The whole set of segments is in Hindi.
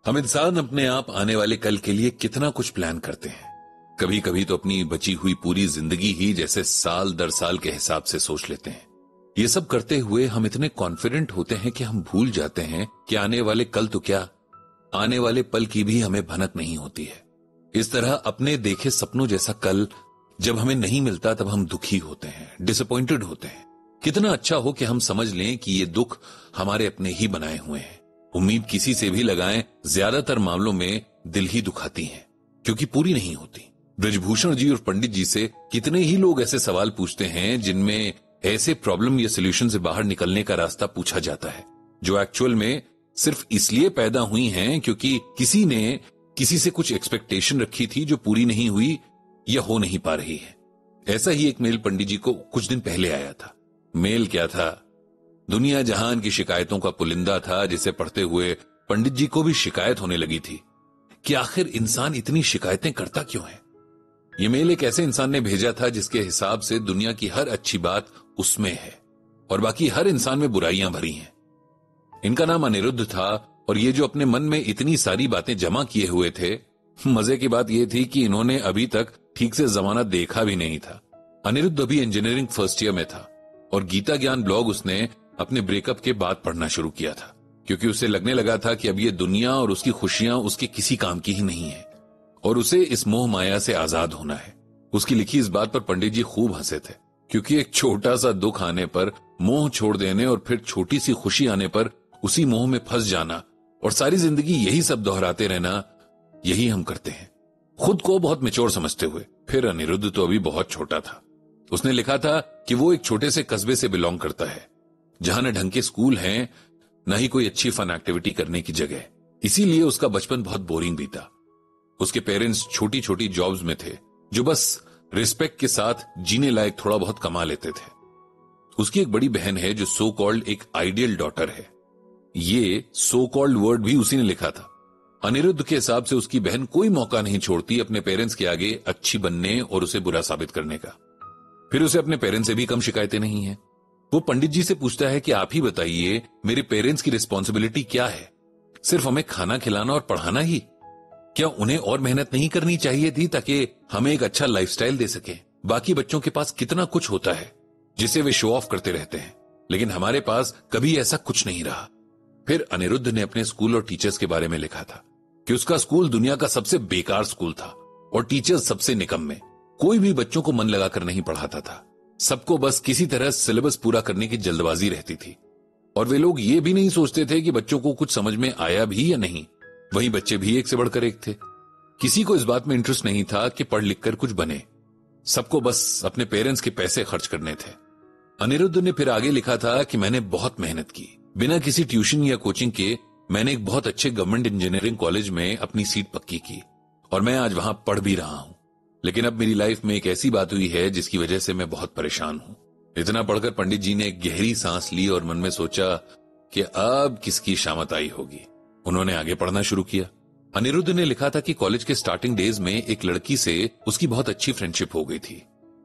हम इंसान अपने आप आने वाले कल के लिए कितना कुछ प्लान करते हैं। कभी कभी तो अपनी बची हुई पूरी जिंदगी ही जैसे साल दर साल के हिसाब से सोच लेते हैं। ये सब करते हुए हम इतने कॉन्फिडेंट होते हैं कि हम भूल जाते हैं कि आने वाले कल तो क्या, आने वाले पल की भी हमें भनक नहीं होती है। इस तरह अपने देखे सपनों जैसा कल जब हमें नहीं मिलता तब हम दुखी होते हैं, डिसअपॉइंटेड होते हैं। कितना अच्छा हो कि हम समझ लें कि ये दुख हमारे अपने ही बनाए हुए हैं। उम्मीद किसी से भी लगाएं, ज्यादातर मामलों में दिल ही दुखाती हैं, क्योंकि पूरी नहीं होती। ब्रजभूषण जी और पंडित जी से कितने ही लोग ऐसे सवाल पूछते हैं जिनमें ऐसे प्रॉब्लम या सोल्यूशन से बाहर निकलने का रास्ता पूछा जाता है, जो एक्चुअल में सिर्फ इसलिए पैदा हुई हैं क्योंकि किसी ने किसी से कुछ एक्सपेक्टेशन रखी थी जो पूरी नहीं हुई या हो नहीं पा रही है। ऐसा ही एक मेल पंडित जी को कुछ दिन पहले आया था। मेल क्या था? दुनिया जहान की शिकायतों का पुलिंदा था, जिसे पढ़ते हुए पंडित जी को भी शिकायत होने लगी थी कि आखिर इंसान इतनी शिकायतें करता क्यों है। यह मेल एक ऐसे इंसान ने भेजा था जिसके हिसाब से दुनिया की हर अच्छी बात उसमें है और बाकी हर इंसान में बुराइयां भरी हैं। इनका नाम अनिरुद्ध था और ये जो अपने मन में इतनी सारी बातें जमा किए हुए थे, मजे की बात यह थी कि इन्होंने अभी तक ठीक से जमाना देखा भी नहीं था। अनिरुद्ध अभी इंजीनियरिंग फर्स्ट ईयर में था और गीता ज्ञान ब्लॉग उसने अपने ब्रेकअप के बाद पढ़ना शुरू किया था, क्योंकि उसे लगने लगा था कि अब ये दुनिया और उसकी खुशियां उसके किसी काम की ही नहीं है और उसे इस मोह माया से आजाद होना है। उसकी लिखी इस बात पर पंडित जी खूब हंसे थे, क्योंकि एक छोटा सा दुख आने पर मोह छोड़ देने और फिर छोटी सी खुशी आने पर उसी मोह में फंस जाना और सारी जिंदगी यही सब दोहराते रहना, यही हम करते हैं। खुद को बहुत मैच्योर समझते हुए। फिर अनिरुद्ध तो अभी बहुत छोटा था। उसने लिखा था कि वो एक छोटे से कस्बे से बिलोंग करता है, जहां न ढंग के स्कूल हैं, न ही कोई अच्छी फन एक्टिविटी करने की जगह। इसीलिए उसका बचपन बहुत बोरिंग बीता। उसके पेरेंट्स छोटी छोटी जॉब्स में थे, जो बस रिस्पेक्ट के साथ जीने लायक थोड़ा बहुत कमा लेते थे। उसकी एक बड़ी बहन है जो सो कॉल्ड एक आइडियल डॉटर है। ये सो कॉल्ड वर्ड भी उसी ने लिखा था। अनिरुद्ध के हिसाब से उसकी बहन कोई मौका नहीं छोड़ती अपने पेरेंट्स के आगे अच्छी बनने और उसे बुरा साबित करने का। फिर उसे अपने पेरेंट्स से भी कम शिकायतें नहीं है। वो पंडित जी से पूछता है कि आप ही बताइए, मेरे पेरेंट्स की रिस्पॉन्सिबिलिटी क्या है? सिर्फ हमें खाना खिलाना और पढ़ाना ही? क्या उन्हें और मेहनत नहीं करनी चाहिए थी ताकि हमें एक अच्छा लाइफस्टाइल दे सके? बाकी बच्चों के पास कितना कुछ होता है जिसे वे शो ऑफ करते रहते हैं, लेकिन हमारे पास कभी ऐसा कुछ नहीं रहा। फिर अनिरुद्ध ने अपने स्कूल और टीचर्स के बारे में लिखा था कि उसका स्कूल दुनिया का सबसे बेकार स्कूल था और टीचर्स सबसे निकम्मे। कोई भी बच्चों को मन लगाकर नहीं पढ़ाता था। सबको बस किसी तरह सिलेबस पूरा करने की जल्दबाजी रहती थी और वे लोग ये भी नहीं सोचते थे कि बच्चों को कुछ समझ में आया भी या नहीं। वहीं बच्चे भी एक से बढ़कर एक थे। किसी को इस बात में इंटरेस्ट नहीं था कि पढ़ लिख कर कुछ बने। सबको बस अपने पेरेंट्स के पैसे खर्च करने थे। अनिरुद्ध ने फिर आगे लिखा था कि मैंने बहुत मेहनत की। बिना किसी ट्यूशन या कोचिंग के मैंने एक बहुत अच्छे गवर्नमेंट इंजीनियरिंग कॉलेज में अपनी सीट पक्की की और मैं आज वहां पढ़ भी रहा हूं। लेकिन अब मेरी लाइफ में एक ऐसी बात हुई है जिसकी वजह से मैं बहुत परेशान हूं। इतना पढ़कर पंडित जी ने एक गहरी सांस ली और मन में सोचा कि अब किसकी शामत आई होगी। उन्होंने आगे पढ़ना शुरू किया। अनिरुद्ध ने लिखा था कि कॉलेज के स्टार्टिंग डेज में एक लड़की से उसकी बहुत अच्छी फ्रेंडशिप हो गई थी।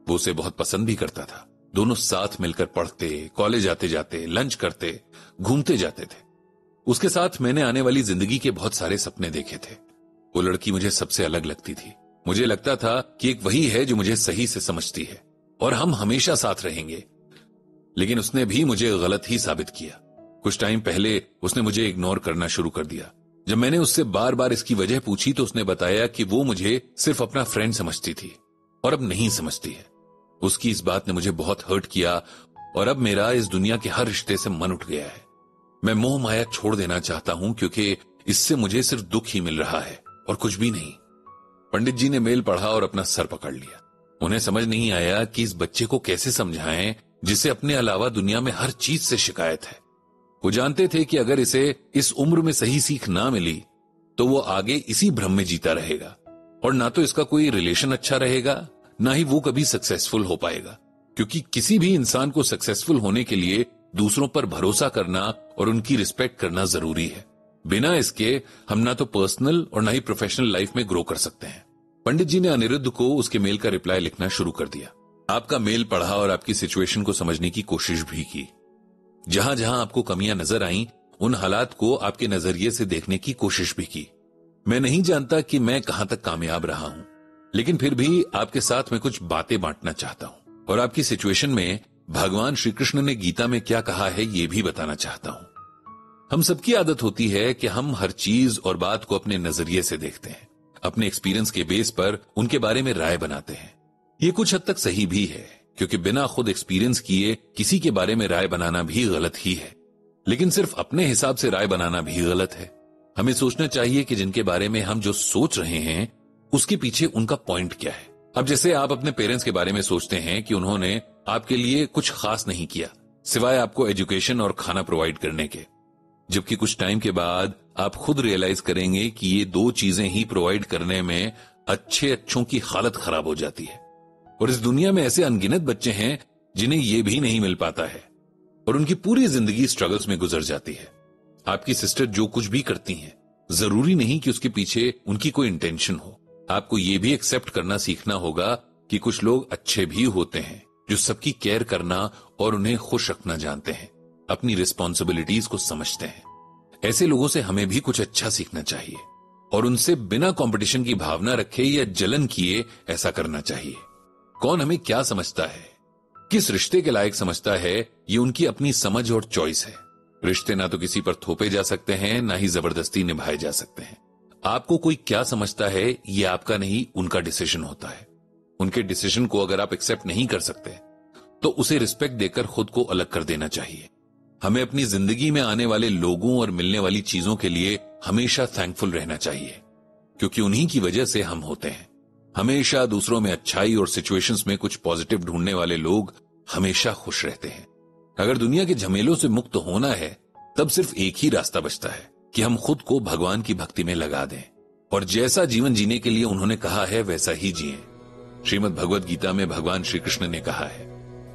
वो उसे बहुत पसंद भी करता था। दोनों साथ मिलकर पढ़ते, कॉलेज आते जाते, लंच करते, घूमते जाते थे। उसके साथ मैंने आने वाली जिंदगी के बहुत सारे सपने देखे थे। वो लड़की मुझे सबसे अलग लगती थी। मुझे लगता था कि एक वही है जो मुझे सही से समझती है और हम हमेशा साथ रहेंगे। लेकिन उसने भी मुझे गलत ही साबित किया। कुछ टाइम पहले उसने मुझे इग्नोर करना शुरू कर दिया। जब मैंने उससे बार बार इसकी वजह पूछी तो उसने बताया कि वो मुझे सिर्फ अपना फ्रेंड समझती थी और अब नहीं समझती है। उसकी इस बात ने मुझे बहुत हर्ट किया और अब मेरा इस दुनिया के हर रिश्ते से मन उठ गया है। मैं मोह माया छोड़ देना चाहता हूं क्योंकि इससे मुझे सिर्फ दुख ही मिल रहा है और कुछ भी नहीं। पंडित जी ने मेल पढ़ा और अपना सर पकड़ लिया। उन्हें समझ नहीं आया कि इस बच्चे को कैसे समझाएं जिसे अपने अलावा दुनिया में हर चीज से शिकायत है। वो जानते थे कि अगर इसे इस उम्र में सही सीख ना मिली तो वो आगे इसी भ्रम में जीता रहेगा और ना तो इसका कोई रिलेशन अच्छा रहेगा, ना ही वो कभी सक्सेसफुल हो पाएगा। क्योंकि किसी भी इंसान को सक्सेसफुल होने के लिए दूसरों पर भरोसा करना और उनकी रिस्पेक्ट करना जरूरी है। बिना इसके हम ना तो पर्सनल और ना ही प्रोफेशनल लाइफ में ग्रो कर सकते हैं। पंडित जी ने अनिरुद्ध को उसके मेल का रिप्लाई लिखना शुरू कर दिया। आपका मेल पढ़ा और आपकी सिचुएशन को समझने की कोशिश भी की। जहां जहां आपको कमियां नजर आईं उन हालात को आपके नजरिए से देखने की कोशिश भी की। मैं नहीं जानता कि मैं कहां तक कामयाब रहा हूं, लेकिन फिर भी आपके साथ मैं कुछ बातें बांटना चाहता हूं और आपकी सिचुएशन में भगवान श्री कृष्ण ने गीता में क्या कहा है ये भी बताना चाहता हूं। हम सबकी आदत होती है कि हम हर चीज और बात को अपने नजरिए से देखते हैं, अपने एक्सपीरियंस के बेस पर उनके बारे में राय बनाते हैं। ये कुछ हद तक सही भी है, क्योंकि बिना खुद एक्सपीरियंस किए किसी के बारे में राय बनाना भी गलत ही है। लेकिन सिर्फ अपने हिसाब से राय बनाना भी गलत है। हमें सोचना चाहिए कि जिनके बारे में हम जो सोच रहे हैं उसके पीछे उनका पॉइंट क्या है। अब जैसे आप अपने पेरेंट्स के बारे में सोचते हैं कि उन्होंने आपके लिए कुछ खास नहीं किया सिवाय आपको एजुकेशन और खाना प्रोवाइड करने के, जबकि कुछ टाइम के बाद आप खुद रियलाइज करेंगे कि ये दो चीजें ही प्रोवाइड करने में अच्छों की हालत खराब हो जाती है। और इस दुनिया में ऐसे अनगिनत बच्चे हैं जिन्हें ये भी नहीं मिल पाता है और उनकी पूरी जिंदगी स्ट्रगल्स में गुजर जाती है। आपकी सिस्टर जो कुछ भी करती हैं, जरूरी नहीं कि उसके पीछे उनकी कोई इंटेंशन हो। आपको ये भी एक्सेप्ट करना सीखना होगा कि कुछ लोग अच्छे भी होते हैं जो सबकी केयर करना और उन्हें खुश रखना जानते हैं, अपनी रिस्पॉन्सिबिलिटीज को समझते हैं। ऐसे लोगों से हमें भी कुछ अच्छा सीखना चाहिए और उनसे बिना कंपटीशन की भावना रखे या जलन किए ऐसा करना चाहिए। कौन हमें क्या समझता है, किस रिश्ते के लायक समझता है, ये उनकी अपनी समझ और चॉइस है। रिश्ते ना तो किसी पर थोपे जा सकते हैं, ना ही जबरदस्ती निभाए जा सकते हैं। आपको कोई क्या समझता है ये आपका नहीं, उनका डिसीजन होता है। उनके डिसीजन को अगर आप एक्सेप्ट नहीं कर सकते तो उसे रिस्पेक्ट देकर खुद को अलग कर देना चाहिए। हमें अपनी जिंदगी में आने वाले लोगों और मिलने वाली चीजों के लिए हमेशा थैंकफुल रहना चाहिए, क्योंकि उन्हीं की वजह से हम होते हैं। हमेशा दूसरों में अच्छाई और सिचुएशंस में कुछ पॉजिटिव ढूंढने वाले लोग हमेशा खुश रहते हैं। अगर दुनिया के झमेलों से मुक्त होना है तब सिर्फ एक ही रास्ता बचता है कि हम खुद को भगवान की भक्ति में लगा दें और जैसा जीवन जीने के लिए उन्होंने कहा है वैसा ही जिएं। श्रीमद् भगवद गीता में भगवान श्री कृष्ण ने कहा है,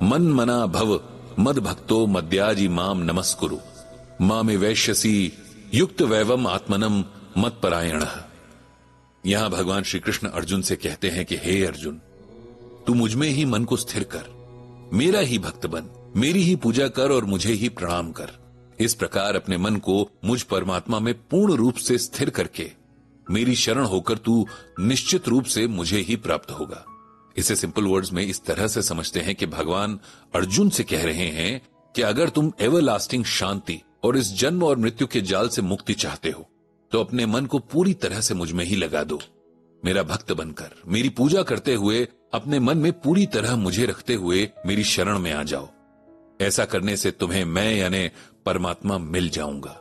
मन मना भव मद भक्तो मद्याजी माम नमस्कुरु मामे वैश्यसी युक्त वैवम आत्मनम मत परायण। यहां भगवान श्री कृष्ण अर्जुन से कहते हैं कि हे अर्जुन, तू मुझ में ही मन को स्थिर कर, मेरा ही भक्त बन, मेरी ही पूजा कर और मुझे ही प्रणाम कर। इस प्रकार अपने मन को मुझ परमात्मा में पूर्ण रूप से स्थिर करके मेरी शरण होकर तू निश्चित रूप से मुझे ही प्राप्त होगा। इसे सिंपल वर्ड्स में इस तरह से समझते हैं कि भगवान अर्जुन से कह रहे हैं कि अगर तुम एवरलास्टिंग शांति और इस जन्म और मृत्यु के जाल से मुक्ति चाहते हो तो अपने मन को पूरी तरह से मुझ में ही लगा दो। मेरा भक्त बनकर मेरी पूजा करते हुए अपने मन में पूरी तरह मुझे रखते हुए मेरी शरण में आ जाओ। ऐसा करने से तुम्हें मैं यानी परमात्मा मिल जाऊंगा।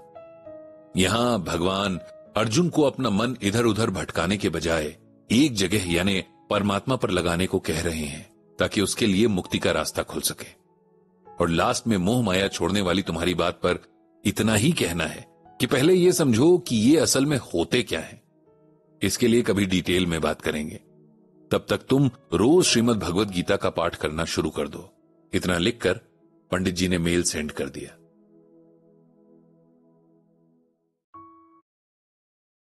यहां भगवान अर्जुन को अपना मन इधर उधर भटकाने के बजाय एक जगह यानी परमात्मा पर लगाने को कह रहे हैं ताकि उसके लिए मुक्ति का रास्ता खुल सके। और लास्ट में मोह माया छोड़ने वाली तुम्हारी बात पर इतना ही कहना है कि पहले यह समझो कि ये असल में होते क्या है। इसके लिए कभी डिटेल में बात करेंगे। तब तक तुम रोज श्रीमद् भगवद गीता का पाठ करना शुरू कर दो। इतना लिखकर पंडित जी ने मेल सेंड कर दिया।